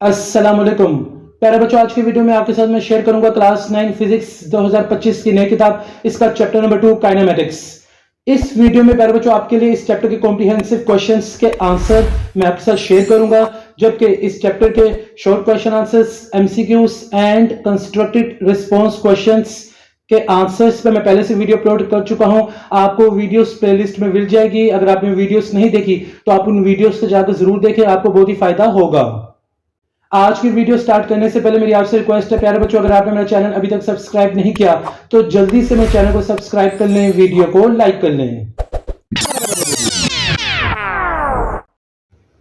अस्सलामुअलैकुम प्यारे बच्चों, आज की वीडियो में आपके साथ मैं शेयर करूंगा क्लास 9 फिजिक्स 2025 की नई किताब, इसका चैप्टर नंबर 2 काइनेमेटिक्स। इस वीडियो में प्यारे बच्चों आपके लिए इस चैप्टर के कॉम्प्रिहेंसिव क्वेश्चंस के आंसर मैं आपके साथ शेयर करूंगा, जबकि इस चैप्टर के short question answers, MCQs and constructed response questions के आंसर्स पे मैं पहले से वीडियो अपलोड कर चुका हूं। आपको वीडियोस प्लेलिस्ट में मिल जाएगी। अगर आपने वीडियोस नहीं देखी तो आप उन वीडियोस को जाकर जरूर देखें, आपको बहुत ही फायदा होगा। आज की वीडियो स्टार्ट करने से पहले मेरी आपसे रिक्वेस्ट है प्यारे बच्चों, अगर आपने मेरा चैनल अभी तक सब्सक्राइब नहीं किया तो जल्दी से मेरे चैनल को सब्सक्राइब कर लें, वीडियो को लाइक कर लें।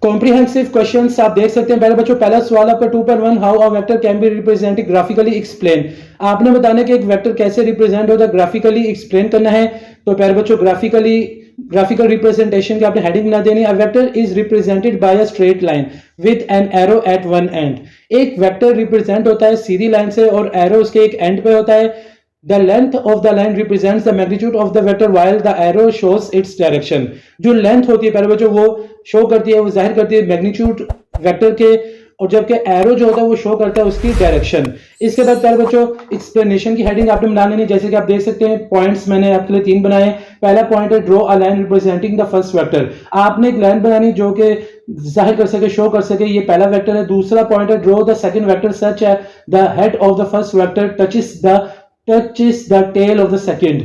कॉम्प्रिहेंसिव क्वेश्चंस आप देख सकते हैं। पहले बच्चों, पहला सवाल आपका 2.1, how a vector can be represented graphically explain. आपने बताने कि एक वेक्टर कैसे रिप्रेजेंट होता है, ग्राफिकली एक्सप्लेन करना है। तो प्यारे बच्चों, ग्राफिकल रिप्रेजेंटेशन की आपने हेडिंग बना देनी। A vector is represented by a straight line with an arrow at one end. एक वेक्टर रिप्रेजेंट होता है सीधी लाइन से और एरो उसके एक एंड पे होता है। The length of the line represents the magnitude of the vector while the arrow shows its direction। जो लेंथ होती है प्यारे बच्चों वो शो करती है, वो जाहिर करती है मैग्नीट्यूड वेक्टर के, और जबकि एरो जो होता है वो शो करता है उसकी डायरेक्शन। इसके बाद प्यारे बच्चों एक्सप्लेनेशन की हेडिंग आपने बना लेनी। जैसे कि आप देख सकते हैं, पॉइंट्स मैंने आपके लिए 3 बनाए। पहला पॉइंट है draw a line representing the first vector. आपने एक लाइन बनानी जो कि जाहिर कर सके, शो कर सके ये पहला वेक्टर है। दूसरा पॉइंट है draw the second vector such the head of the first vector touches the tail of the second.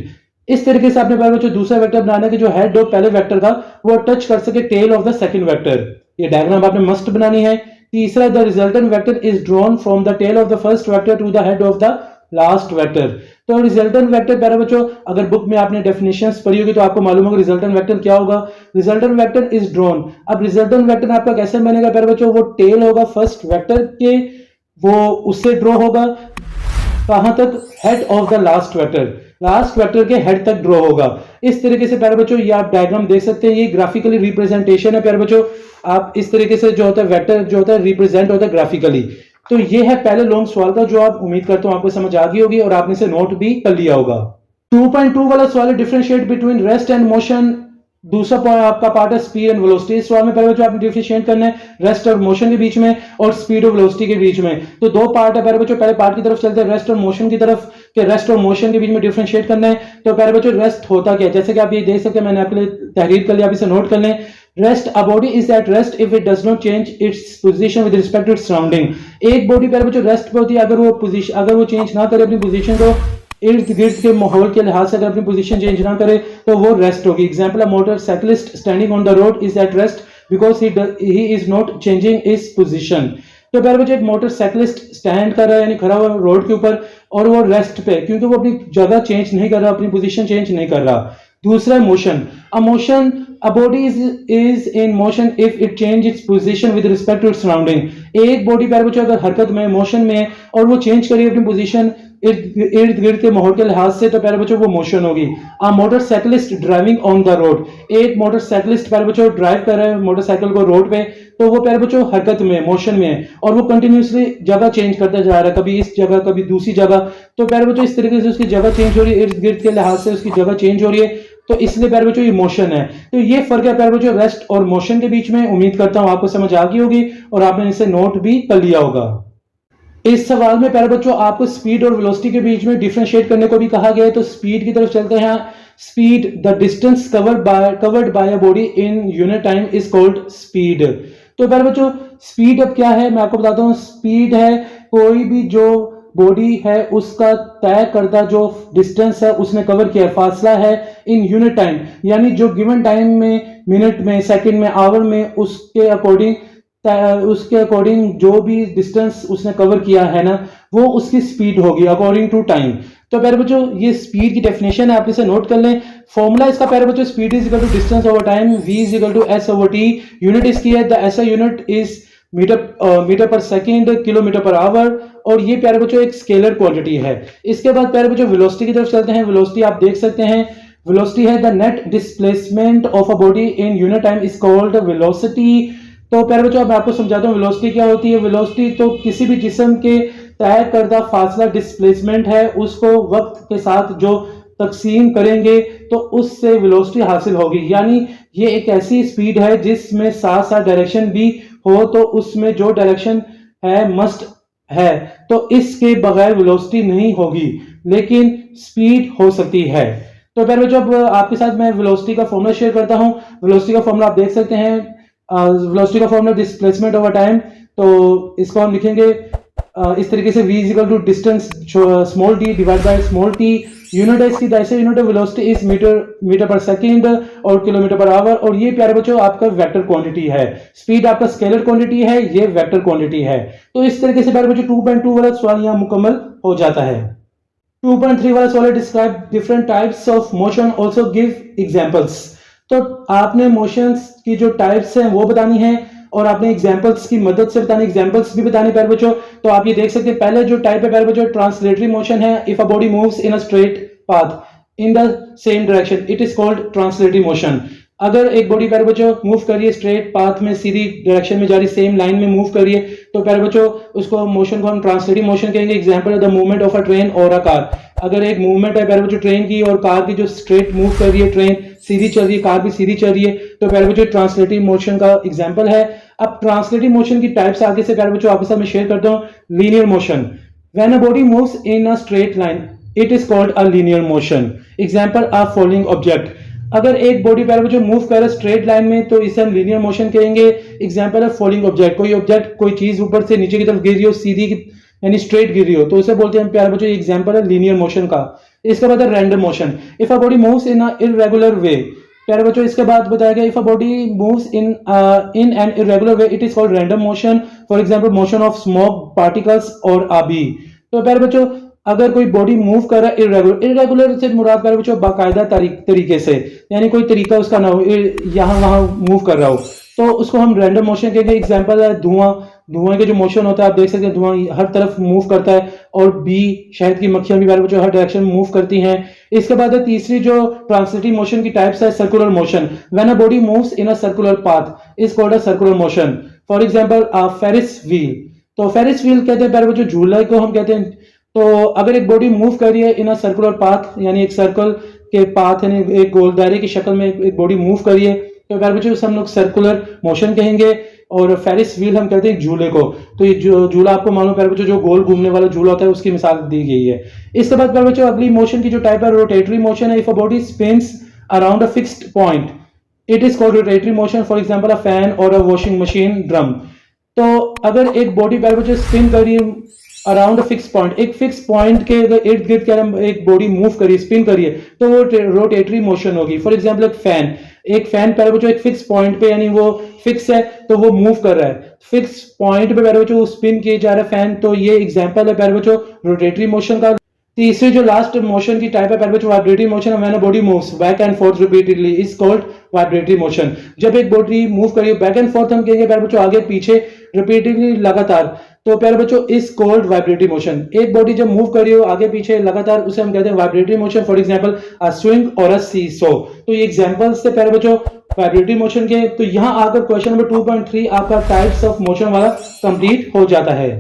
इस तरीके से आपने बच्चों दूसरा वेक्टर बनाना है कि जो हेड ऑफ पहले वेक्टर का वो टच कर सके tail of the second vector. ये डायग्राम आपने मस्ट बनानी है। तीसरा, the resultant vector is drawn from the tail of the first vector to the head of the last vector. तो रिजल्टेंट वेक्टर प्यारे बच्चों, अगर बुक में आपने डेफिनेशंस पढ़ी होगी तो आपको मालूम होगा रिजल्टेंट वेक्टर क्या होगा। Resultant vector is drawn. अब रिजल्टेंट वेक्टर आपका कैसे बनेगा प्यारे बच्चों, वो टेल होगा फर्स्ट वेक्टर के, वो उससे ड्रॉ होगा कहां तक, head of the last vector के हेड तक ड्रॉ होगा। इस तरीके से प्यारे बच्चों ये आप डायग्राम देख सकते हैं। ये ग्राफिकली रिप्रेजेंटेशन है प्यारे बच्चों। आप इस तरीके से जो होता है वेक्टर जो होता है रिप्रेजेंट होता है ग्राफिकली। तो ये है पहले लॉन्ग सवाल का, जो आप उम्मीद करता हूं आपको समझ आ गई होगी और आपने इसे नोट भी कर लिया होगा। 2.2 वाला सवाल है differentiate between rest and motion. दूसरा पॉइंट आपका पार्ट है स्पीड एंड वेलोसिटी। इस सवाल में पहले जो आपने डिफरेंशिएट करना है रेस्ट और मोशन के बीच में और स्पीड और वेलोसिटी के बीच में। तो 2 पार्ट है प्यारे बच्चों। पहले पार्ट की तरफ चलते हैं, रेस्ट और मोशन की तरफ, कि रेस्ट और मोशन के बीच में डिफरेंशिएट करना है। तो प्यारे बच्चों रेस्ट होता क्या है, जैसे कि आप ये देख सकते हैं, मैंने आपके लिए तहरीर कर लिया, आप इसे नोट कर लें। Rest, a body is at rest if it does not change its position with respect to its surrounding. एक बॉडी प्यारे बच्चों रेस्ट पे होती है अगर वो चेंज ना करे अपनी पोजीशन को, इर्द गिर्द के माहौल के लिहाज से अगर अपनी पोजीशन चेंज ना करे तो वो रेस्ट होगी। Example, a motorcyclist standing on the road is at rest because he is not changing his position. तो प्यारे बच्चों एक मोटरसाइकिलिस्ट स्टैंड कर रहा है यानी खड़ा हुआ रोड के ऊपर, और वो रेस्ट पे, क्योंकि वो अपनी जगह चेंज नहीं कर रहा, अपनी पोजीशन चेंज नहीं कर रहा। दूसरा motion, a body is in motion if it change its position with respect to its surrounding. एक बॉडी प्यारे बच्चों अगर हरकत में, मोशन में, और वो चेंज करिए अपनी पोजीशन इर्द गिर्द के माहौल के लिहाज से, तो प्यारे बच्चों वो मोशन होगी। A motorcyclist driving on the road. एक मोटरसाइकिलिस्ट प्यारे बच्चों ड्राइव कर रहा है मोटरसाइकिल को रोड पे, तो वो प्यारे बच्चों हरकत में, मोशन में है, और वो कंटिन्यूसली जगह चेंज करता जा रहा है, कभी इस जगह कभी दूसरी जगह। तो प्यारे बच्चों इस तरीके से उसकी जगह चेंज हो रही है, इर्द गिर्द के लिहाज से उसकी जगह चेंज हो रही है, तो इसलिए प्यारे बच्चों ये मोशन है। तो ये फर्क है प्यारे बच्चों रेस्ट और मोशन के बीच में। उम्मीद करता हूं आपको समझ आ गई होगी और आपने इसे नोट भी कर लिया होगा। इस सवाल में प्यारे बच्चों आपको स्पीड और वेलोसिटी के बीच में डिफरेंशिएट करने को भी कहा गया है। तो स्पीड की तरफ चलते हैं। Speed, the distance covered bye a body in unit time is called speed. तो प्यारे बच्चों स्पीड अब क्या है मैं आपको बताता हूं। स्पीड है कोई भी जो बॉडी है उसका तय करता जो डिस्टेंस है उसने कवर किया, फासला है इन यूनिट टाइम, यानी जो गिवन टाइम में, मिनट में, सेकंड में, आवर में, उसके अकॉर्डिंग जो भी डिस्टेंस उसने कवर किया है ना, वो उसकी स्पीड होगी अकॉर्डिंग टू टाइम। तो प्यारे बच्चों ये स्पीड की डेफिनेशन है, आप इसे नोट कर लें। फॉर्मूला इसका प्यारे बच्चों, speed is equal to distance over time, v is equal to s over t। Unit इसकी है, the SI unit is metre per second, kilometre per hour, और ये प्यारे बच्चों एक स्केलर क्वांटिटी है। इसके बाद प्यारे बच्चों वेलोसिटी की तरफ चलते हैं। वेलोसिटी आप देख सकते हैं, वेलोसिटी है the net displacement of a body in unit time is called velocity. तो प्यारे बच्चों अब मैं आपको समझाता हूँ वेलोसिटी क्या होती है। वेलोसिटी तो किसी भी जिस्म के तय करदा फासला डिस्प्लेसमेंट है, उसको वक्त के साथ जो तकसीम करेंगे तो उससे वेलोसिटी हासिल होगी। यानी ये एक ऐसी स्पीड है जिसमें साथ साथ डायरेक्शन भी हो, तो उसमें जो डायरेक्शन है, मस्ट है, तो इसके बगैर वेलोसिटी नहीं होगी, लेकिन स्पीड हो सकती है। तो प्यारे बच्चों, अब आपके साथ मैं वेलोसिटी का फॉर्मूला शेयर करता हूं। वेलोसिटी का फॉर्मूला आप देख सकते हैं, वेलोसिटी का फॉर्मूला डिस्प्लेसमेंट ओवर टाइम। तो इसको हम लिखेंगे इस तरीके से, v is equal to distance small d divide by small t. Unit है इसकी, direction unit of velocity is metre per second और किलोमीटर पर आवर। और ये प्यारे बच्चों आपका वेक्टर क्वांटिटी है। स्पीड आपका स्केलर क्वांटिटी है, ये वेक्टर क्वांटिटी है। तो इस तरीके से प्यारे बच्चों 2.2 वाला सवाल यहाँ मुकम्मल हो जाता है। 2.3 वाला सवाल, describe different types of motion, also give examples. तो आपने मोशंस की जो टाइप्स हैं वो बतानी है और आपने एग्जांपल्स की मदद से बताने, एग्जांपल्स भी बताने प्यारे बच्चों। तो आप ये देख सकते हैं, पहले जो टाइप है प्यारे बच्चों, ट्रांसलेटरी मोशन है। If a body moves in a straight path in the same direction, it is called translatory motion. अगर एक बॉडी प्यारे बच्चों मूव करिए स्ट्रेट पाथ में, सीधी डायरेक्शन में जा रही, सेम लाइन में मूव करिए, तो प्यारे बच्चों उसको मोशन को हम ट्रांसलेटरी मोशन कहेंगे। एग्जांपल है the movement of a train और अ कार। अगर एक मूवमेंट है प्यारे बच्चों ट्रेन की और कार की, जो स्ट्रेट मूव कर रही है, ट्रेन सीधी चल रही है, कार भी सीधी चल रही है, तो प्यारे बच्चों ट्रांसलेटरी मोशन का एग्जांपल है। अब ट्रांसलेटरी मोशन की टाइप्स आगे से प्यारे बच्चों आपके साथ मैं शेयर करता हूं। Linear motion, when a body moves in a straight line, it is called a linear motion. Example a following object. अगर एक बॉडी प्यारे बच्चों मूव कर रहा है स्ट्रेट लाइन में, तो इसे हम लीनियर मोशन कहेंगे। एग्जांपल है फॉलोइंग ऑब्जेक्ट, कोई ऑब्जेक्ट, कोई चीज ऊपर से नीचे की तरफ गिर रही हो, सीधी यानी स्ट्रेट गिर रही हो, तो इसे बोलते हैं प्यारे बच्चों, एग्जांपल है लीनियर मोशन का। इसके बाद है random motion. If a body moves in a irregular way, प्यारे बच्चों इसके बाद बताया गया, if a body moves in an irregular way, it is called random motion. For example motion of smoke particles और आबी। तो प्यारे बच्चों अगर कोई बॉडी मूव कर रहा है इररेगुलर, इररेगुलर से मुराद प्यारे बच्चों बाकायदा तरीके से, यानी कोई तरीका उसका ना हो, यहाँ वहां मूव कर रहा हो, तो उसको हम रैंडम मोशन कहेंगे। एग्जांपल है धुआं। धुआं के जो मोशन होता है आप देख सकते हैं, धुआं हर तरफ मूव करता है। और बी, शहद की मक्खियां भी प्यारे बच्चों हर डायरेक्शन में मूव करती हैं। इसके बाद है तीसरी जो ट्रांसलेटरी मोशन की टाइप्स है, circular motion. When a body moves in a circular path is called a circular motion. For example a Ferris wheel. तो फेरिस व्हील कहते हैं प्यारे बच्चों झूला को हम कहते हैं। तो अगर एक बॉडी मूव कर रही है इन अ सर्कुलर पाथ, यानी एक सर्कल के पाथ, यानी एक गोल दायरे की शक्ल में एक बॉडी मूव कर रही है, तो प्यारे बच्चों हम लोग सर्कुलर मोशन कहेंगे। और फेरिस व्हील हम कहते हैं झूले को। तो ये जो झूला आपको मालूम प्यारे बच्चों, जो गोल घूमने वाला झूला होता है, उसकी मिसाल दी गई है। इसके बाद प्यारे बच्चों अगली मोशन की जो टाइप है, रोटेटरी मोशन है। If a body spins around a fixed point, it is called rotatory motion. For example a fan और अ वॉशिंग मशीन ड्रम। तो अगर एक बॉडी प्यारे बच्चों स्पिन कर रही है अराउंड फिक्स पॉइंट, एक फिक्स पॉइंट के इर्द गिर्द एक बॉडी मूव करिए, स्पिन करिए, तो वो रोटेटरी मोशन होगी। फॉर एग्जांपल एक फैन प्यारे बच्चों एक फिक्स पॉइंट पे, यानी वो फिक्स है तो वो मूव कर रहा है, फिक्स पॉइंट पे प्यारे बच्चों स्पिन किए जा रहा है फैन, तो ये एग्जांपल है प्यारे बच्चों रोटेटरी मोशन का। तीसरी जो लास्ट मोशन की टाइप है प्यारे बच्चों, vibratory motion. When a body moves back and fourth repeatedly is called vibratory motion. जब एक बॉडी मूव करिए बैक एंड फोर्थ, हम कहेंगे प्यारे बच्चों आगे पीछे रिपीटेडली लगातार, तो प्यारे बच्चों इज कॉल्ड वाइब्रेटरी मोशन। एक बॉडी जब मूव कर रही हो आगे पीछे लगातार, उसे हम कहते हैं vibratory motion. For example a swing और अ सीसो। तो ये एग्जांपल्स थे प्यारे बच्चों वाइब्रेटरी मोशन के। तो यहां आकर क्वेश्चन नंबर 2.3 आपका टाइप्स ऑफ मोशन वाला कंप्लीट हो जाता है।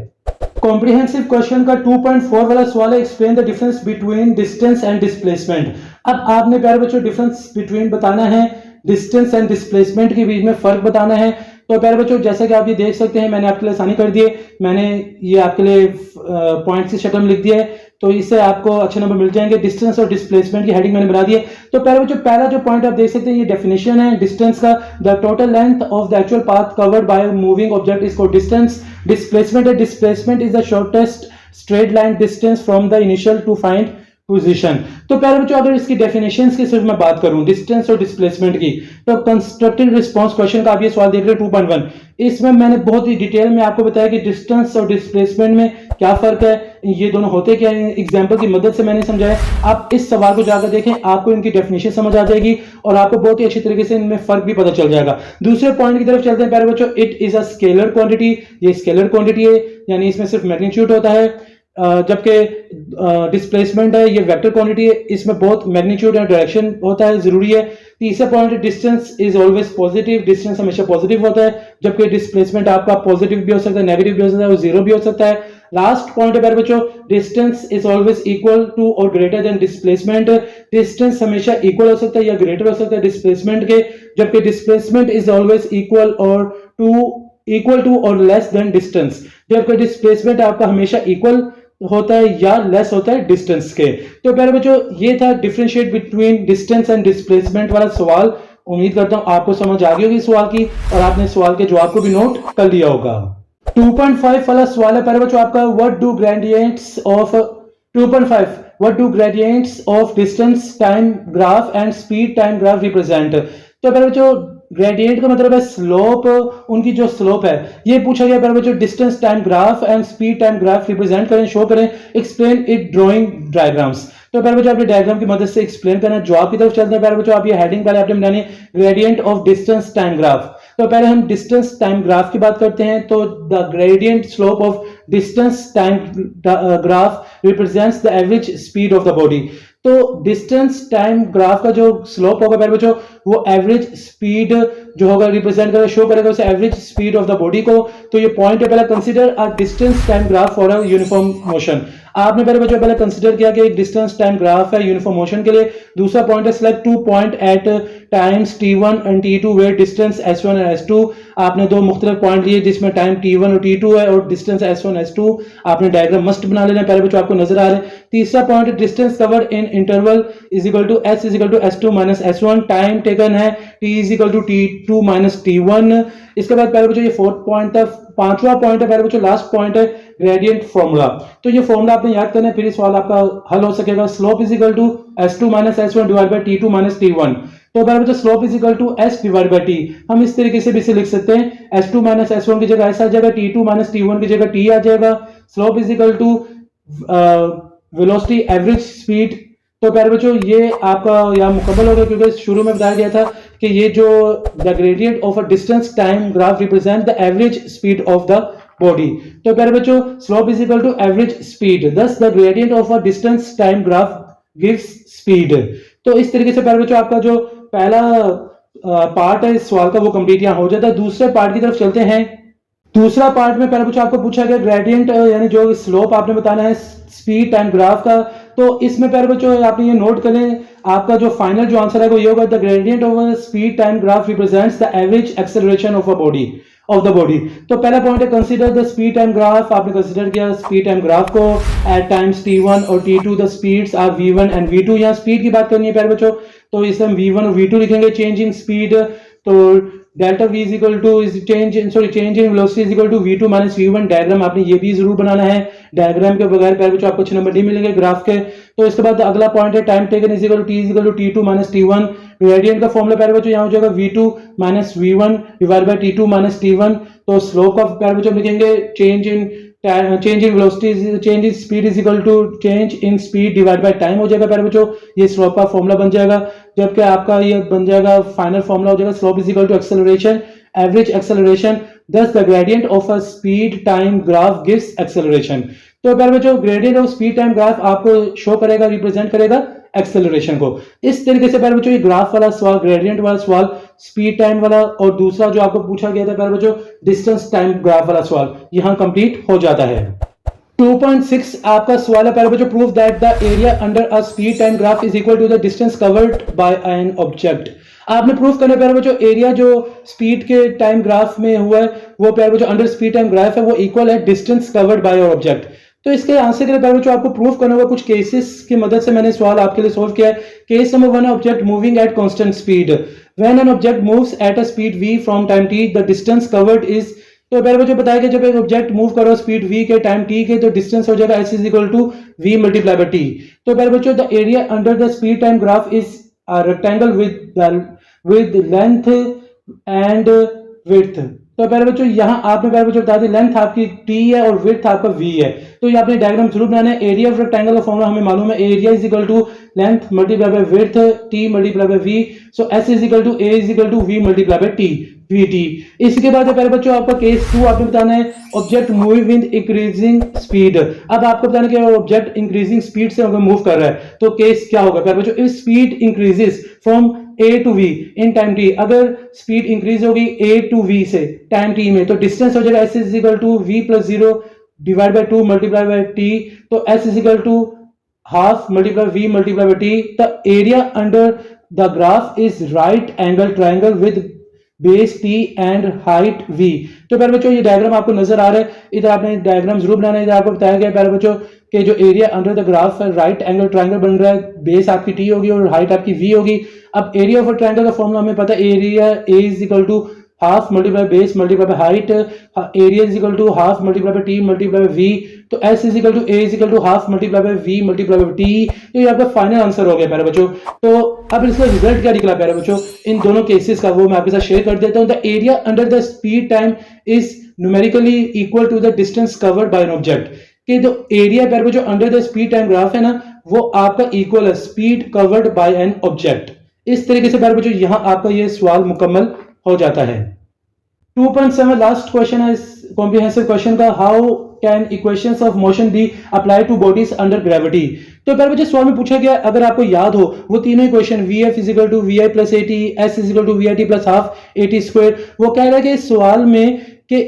कॉम्प्रिहेंसिव क्वेश्चन का 2.4 वाला सवाल है, explain the difference between distance and displacement. अब आपने प्यारे बच्चों डिफरेंस बिटवीन बताना है, डिस्टेंस एंड डिस्प्लेसमेंट के बीच में फर्क बताना है। तो प्यारे बच्चों जैसे कि आप ये देख सकते हैं, मैंने आपके लिए आसानी कर दी है, मैंने ये आपके लिए पॉइंट्स की शक्ल में लिख दिया है, तो इससे आपको अच्छे नंबर मिल जाएंगे। डिस्टेंस और डिस्प्लेसमेंट की हेडिंग मैंने बना दी है। तो प्यारे बच्चों पहला जो पॉइंट आप देख सकते हैं, ये डेफिनेशन है डिस्टेंस का, the total length of the actual path covered by moving object is called distance. Displacement है, displacement is the shortest straight line distance from the initial to final position. तो प्यारे बच्चों अगर इसकी डेफिनेशंस की सिर्फ मैं बात करूं डिस्टेंस और डिस्प्लेसमेंट की, तो कंस्ट्रक्टिव रिस्पांस क्वेश्चन का आप ये सवाल देख रहे हैं 2.1, इसमें मैंने बहुत ही डिटेल में आपको बताया कि डिस्टेंस और डिस्प्लेसमेंट में क्या फर्क है, ये दोनों होते क्या है, एग्जांपल की मदद से मैंने समझाया। आप इस सवाल को जाकर देखें, आपको इनकी डेफिनेशन समझ आ जाएगी और आपको बहुत ही अच्छी तरीके से इनमें फर्क भी पता चल जाएगा। दूसरे पॉइंट की तरफ चलते हैं प्यारे बच्चों, it is a scalar quantity. ये स्केलर क्वांटिटी है, यानी इसमें सिर्फ मैग्नीट्यूड होता है, जबकि डिस्प्लेसमेंट है ये वेक्टर क्वांटिटी है, इसमें बहुत मैग्नीट्यूड एंड डायरेक्शन होता है, जरूरी है। तीसरा point, distance is always positive, distance हमेशा पॉजिटिव होता है, जबकि डिस्प्लेसमेंट आपका पॉजिटिव भी हो सकता है, नेगेटिव भी हो सकता है और जीरो भी हो सकता है। लास्ट पॉइंट है प्यारे बच्चों, distance is always equal to और ग्रेटर देन डिस्प्लेसमेंट। डिस्टेंस हमेशा इक्वल हो सकता है या ग्रेटर हो सकता है डिस्प्लेसमेंट के, जबकि डिस्प्लेसमेंट इज ऑलवेज इक्वल और टू इक्वल टू और लेस देन डिस्टेंस, जबकि डिस्प्लेसमेंट आपका हमेशा इक्वल होता है या लेस होता है डिस्टेंस के। तो प्यारे बच्चों ये था differentiate between distance and displacement वाला सवाल। उम्मीद करता हूं आपको समझ आ गई होगी सवाल की और आपने सवाल के जवाब को भी नोट कर लिया होगा। 2.5 वाला सवाल है प्यारे बच्चों आपका, what do gradients of 2.5 what do gradients of distance time graph and speed time graph represent. तो प्यारे बच्चों ग्रेडियंट का मतलब है स्लोप, उनकी जो स्लोप है ये पूछा गया प्यारे बच्चों distance time graph and speed time graph represent करें, शो करें, एक्सप्लेन इट ड्राइंग डायग्राम्स। तो प्यारे बच्चों आपने डायग्राम की मदद से एक्सप्लेन करना है। जवाब की तरफ चलते हैं प्यारे बच्चों, आप ये हेडिंग पहले आपने बनानी है gradient of distance time graph. तो पहले हम डिस्टेंस टाइम ग्राफ की बात करते हैं। तो the gradient slope of distance time graph represents the average speed of the body. तो डिस्टेंस टाइम ग्राफ का जो स्लोप होगा प्यारे बच्चों वो एवरेज स्पीड जो होगा रिप्रेजेंट करेगा, शो करेगा उसे average speed of the body को। तो ये पॉइंट है पहला, consider a distance time graph for a uniform motion. आपने पहले बच्चों पहले कंसीडर किया कि एक डिस्टेंस टाइम ग्राफ है यूनिफॉर्म मोशन के लिए। दूसरा पॉइंट है select 2 point at times t1 and t2 where distance s1 and s2। आपने दो मुख्तलिफ पॉइंट लिए जिसमें टाइम t1 और t2 है और डिस्टेंस s1 s2। आपने डायग्राम मस्ट बना लेना, पहले बच्चों आपको नजर आ रहे हैं। तीसरा point distance covered in interval is equal to s is equal to s2 minus s1। Time taken है t is equal to t2 minus t1। इसके बाद पहले बच्चों ये फोर्थ पॉइंट था। पांचवा पॉइंट है पहले बच्चों लास्ट पॉइंट है ग्रेडियंट फॉर्मूला। तो ये फॉर्मूला आपने याद करना है, फिर सवाल आपका हल हो सकेगा। Slope is equal to s2 minus s1 divide by t2 minus t1। तो पहले बच्चों slope is equal to s divide by t। हम इस तरीके से भी इसे लिख सकते हैं, s2 माइनस s1 की जगह s आ जाएगा, t2 माइनस t1 की जगह t आ जाएगा। Slope is equal to velocity average speed. तो प्यारे बच्चों ये आपका यहाँ मुकम्मल हो गया, क्योंकि शुरू में बताया गया था कि ये जो the gradient of a distance time graph represent the average speed of the body. तो प्यारे बच्चों slope is equal to average speed, thus the gradient of a distance time graph gives speed. तो इस तरीके से प्यारे बच्चों आपका जो पहला पार्ट है इस सवाल का वो कंप्लीट यहाँ हो जाता है। दूसरे पार्ट की तरफ चलते हैं। दूसरा पार्ट में पहले कुछ आपको पूछा गया ग्रेडियंट यानी जो स्लोप आपने बताना है स्पीड टाइम ग्राफ का। तो इसमें पहले बच्चों आपने ये नोट कर लें, आपका जो फाइनल जो आंसर है वो ये होगा, the gradient of speed time graph represents the average acceleration of a body of the body. तो पहला पॉइंट है consider the speed time graph. आपने कंसीडर किया स्पीड टाइम ग्राफ को एट टाइम्स t1 और t2 the speeds are v1 and v2। यहाँ speed की बात करनी है प्यारे बच्चों, तो इसे हम v1 और v2 लिखेंगे। चेंज इन स्पीड, तो delta v is equal to change in velocity is equal to v2 minus v1। Diagram आपने ये भी जरूर बनाना है, डायग्राम के बगैर प्यारे बच्चों आपको अच्छे नंबर नहीं मिलेंगे ग्राफ के। तो इसके बाद अगला पॉइंट है time taken is equal to t is equal to t2 minus t1। Gradient का फॉर्मूला प्यारे बच्चों यहाँ हो जाएगा v2 minus v1 divide by t2 minus t1। तो स्लोप का प्यारे बच्चों लिखेंगे change in velocity change in speed is equal to change in speed divide by time हो जाएगा प्यारे बच्चों, ये स्लोप का फॉर्मूला बन जाएगा। जबकि आपका ये बन जाएगा फाइनल फॉर्मूला हो जाएगा slope is equal to acceleration average acceleration, thus the gradient of a speed time graph gives acceleration. तो प्यारे बच्चों gradient of speed time graph आपको शो करेगा, रिप्रेजेंट करेगा एक्सेलरेशन को। इस तरीके से प्यारे बच्चों ये ग्राफ वाला सवाल, ग्रेडियंट वाला सवाल, स्पीड टाइम वाला और दूसरा जो आपको पूछा गया था प्यारे बच्चों डिस्टेंस टाइम ग्राफ वाला सवाल यहाँ कंप्लीट हो जाता है। 2.6 आपका सवाल है प्यारे बच्चों, prove that the area under a speed time graph is equal to the distance covered by an object. आपने प्रूफ करना प्यारे बच्चों एरिया जो स्पीड के टाइम ग्राफ में हुआ है वो प्यारे बच्चों अंडर स्पीड टाइम ग्राफ है वो इक्वल है distance covered by your object. तो इसके आंसर के लिए प्यारे बच्चों आपको प्रूफ करना होगा, कुछ केसेस की मदद से मैंने सवाल आपके लिए सोल्व किया है। Case number 1, object moving at constant speed, when an object moves at a speed v from time t the distance covered is. तो प्यारे बच्चों बताया कि जब एक ऑब्जेक्ट मूव करो स्पीड v के टाइम t के तो डिस्टेंस हो जाएगा s is equal to v multiply by t। तो प्यारे बच्चों the area under the speed time graph is a rectangle with length and width. तो प्यारे बच्चों यहाँ आपने प्यारे बच्चों बता दी लेंथ आपकी t है और विड्थ आपका v है। तो ये आपने डायग्राम जरूर बनाना है। एरिया ऑफ रेक्टेंगल का फॉर्मूला हमें मालूम है, area is equal to length multiply by width t multiply by v। So s is equal to a is equal to v multiply by t vt। इसके बाद प्यारे बच्चों आपका केस 2 आपने बताना है object moving with increasing speed. अब आपको बताना है कि ऑब्जेक्ट इंक्रीजिंग स्पीड से मूव कर रहा है तो केस क्या होगा प्यारे बच्चों, if speed increases from a to v in time t, अगर स्पीड इंक्रीज होगी a टू v से टाइम t में तो डिस्टेंस हो जाएगा s is equal to v plus 0 divide by 2 multiply by t। तो s is equal to half multiply v multiply by t। The area under the graph is right angle triangle with base T and height V। तो प्यारे बच्चों ये diagram आपको नजर आ रहा है, इधर आपने डायग्राम जरूर बनाना है। इधर आपको बताया गया प्यारे बच्चों कि जो एरिया अंडर द ग्राफ है, राइट एंगल ट्रायंगल बन रहा है, बेस आपकी T होगी और हाइट आपकी V होगी। अब एरिया ऑफ अ ट्रायंगल का फॉर्मूला हमें पता है, area A is equal to half multiply base multiply by height, area is equal to half multiply by T multiply by V. तो S is equal to A is equal to half multiply by V multiply by T. तो ये आपका final answer हो गया प्यारे बच्चों। तो अब इसका रिजल्ट क्या निकला प्यारे बच्चों इन दोनों केसेस का, वो मैं आपके साथ शेयर कर देता हूं। The area under the speed time is numerically equal to the distance covered by an object. कि जो एरिया प्यारे बच्चों under the speed time graph है ना, वो आपका इक्वल है speed covered by an object. इस तरीके से प्यारे बच्चों यहां आपका ये सवाल मुकम्मल हो जाता है। 2.7 लास्ट क्वेश्चन है इस कॉम्प्रिहेंसिव क्वेश्चन का, how can equations of motion be apply to bodies under gravity. तो प्यारे बच्चे सवाल में पूछा गया, अगर आपको याद हो वो तीनों equation Vf is equal to Vi plus AT, S is equal to VIT plus half AT square, वो कह रहा है कि इस सवाल में कि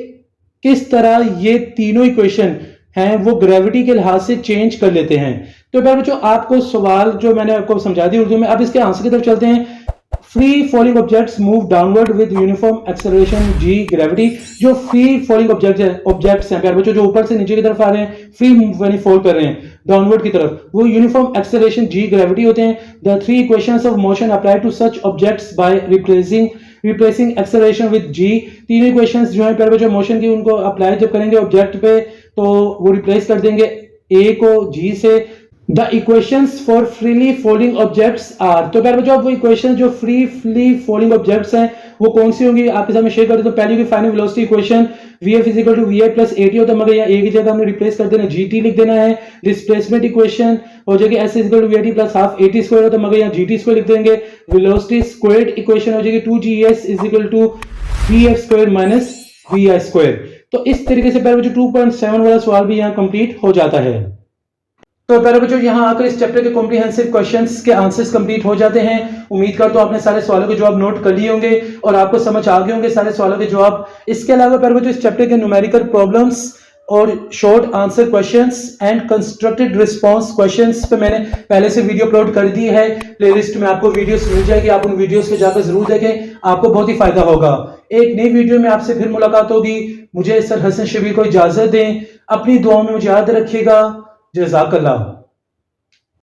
किस तरह ये तीनों इक्वेशन हैं वो ग्रेविटी के लिहाज से चेंज कर लेते हैं। तो प्यारे बच्चों आपको सवाल जो मैंने आपको समझा दी उर्दू में, अब इसके आंसर की तरफ चलते हैं। Free falling objects move downward with uniform acceleration G gravity. जो फ्री फॉलिंग ऑब्जेक्ट्स हैं प्यारे बच्चों, जो ऊपर से नीचे की तरफ आ रहे हैं, फ्री यानी फॉल कर रहे हैं डाउनवर्ड की तरफ, वो यूनिफॉर्म एक्सेलरेशन G ग्रेविटी होते हैं। The three equations of motion apply to such objects by replacing acceleration with G। तीनों इक्वेशंस जो है प्यारे बच्चों मोशन की, उनको अप्लाई जब करेंगे ऑब्जेक्ट पे तो वो रिप्लेस कर देंगे A को G से। The equations for freely falling objects are. तो प्यारे बच्चों वो इक्वेशन जो फ्रीली फॉलिंग ऑब्जेक्ट्स हैं वो कौन सी होंगी आपके सामने शेयर कर देता हूं। पहली की final velocity equation Vf is equal to Vi plus AT होता है, मगर यहाँ A की जगह हमने रिप्लेस कर देना GT लिख देना है। डिस्प्लेसमेंट इक्वेशन हो जाएगी S is equal to VIT plus half AT square होता है, मगर यहाँ GT स्क्वायर लिख देंगे। वेलोसिटी स्क्वायर्ड इक्वेशन हो जाएगी 2GS is equal to Vf square minus Vi square. तो इस तरीके से प्यारे बच्चों 2.7 वाला सवाल भी यहाँ कंप्लीट हो जाता है। तो प्यारे बच्चों यहां आकर इस चैप्टर के कॉम्प्रिहेंसिव क्वेश्चंस के आंसर्स कंप्लीट हो जाते हैं। उम्मीद करता हूं आपने सारे सवालों के जवाब नोट कर लिए होंगे और आपको समझ आ गए होंगे सारे सवालों के जवाब। इसके अलावा प्यारे बच्चों इस चैप्टर के न्यूमेरिकल प्रॉब्लम्स और short answer questions and constructed response questions पे मैंने पहले से वीडियो अपलोड कर दी है। प्लेलिस्ट में आपको वीडियोस मिल जाएगी, आप उन वीडियोस पे जाकर जरूर देखें, आपको बहुत ही फायदा होगा। एक नई वीडियो में आपसे फिर मुलाकात होगी। मुझे सर हसन शबीर को इजाजत दें, अपनी दुआओं में मुझे याद रखिएगा। जज़ाकल्लाह।